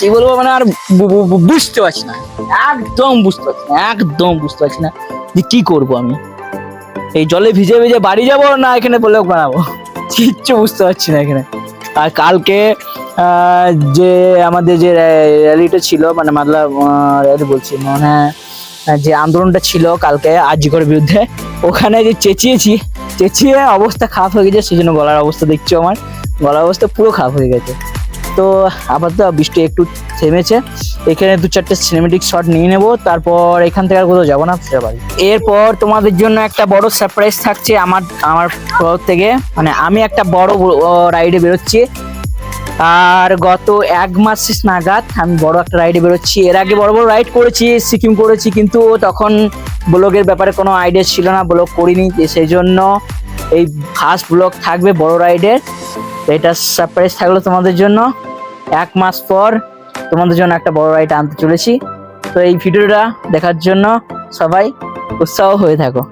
কি বলবো মানে আর বুঝতে পারছি না, একদম বুঝতে পারছি না, একদম বুঝতে পারছি না যে কি করবো আমি। এই জলে ভিজে ভিজে বাড়ি যাবো না এখানে ব্লগ বানাবো, কিচ্ছু বুঝতে পারছি না এখানে। আর কালকে যে আমাদের যে র্যালিটা ছিল মানে মাতলাব র্যালি বলছি মানে যে আন্দোলনটা ছিল কালকে আরজিকরের বিরুদ্ধে, ওখানে যে চেঁচিয়ে অবস্থা খারাপ হয়ে গেছে, সেই জন্য গলার অবস্থা দেখছো, আমার গলার অবস্থা পুরো খারাপ হয়ে গেছে। তো আপাতত বৃষ্টি একটু থেমেছে, এখানে 2-4টে সিনেমেটিক শট নিয়ে নেবো, তারপর এখান থেকে আর কোথাও যাবো না, ফিরে বাড়ি। এরপর তোমাদের জন্য একটা বড় সারপ্রাইজ থাকছে আমার তরফ থেকে, মানে আমি একটা বড় রাইডে বেরোচ্ছি। আর গত 1 মাস নাগাদ আমি বড় একটা রাইডে বেরোচ্ছি। এর আগে বড় বড় রাইড করেছি, সিকিম করেছি, কিন্তু তখন ব্লগের ব্যাপারে কোনো আইডিয়া ছিল না, ব্লগ করিনি, সেই জন্য এই ফার্স্ট ব্লগ থাকবে বড় রাইডের। এটা সারপ্রাইজ থাকলো তোমাদের জন্য। 1 মাস পর তোমাদের জন্য একটা বড় রাইড আনতে চলেছি। তো এই ভিডিওটা দেখার জন্য সবাই উৎসাহ হয়ে থাকো।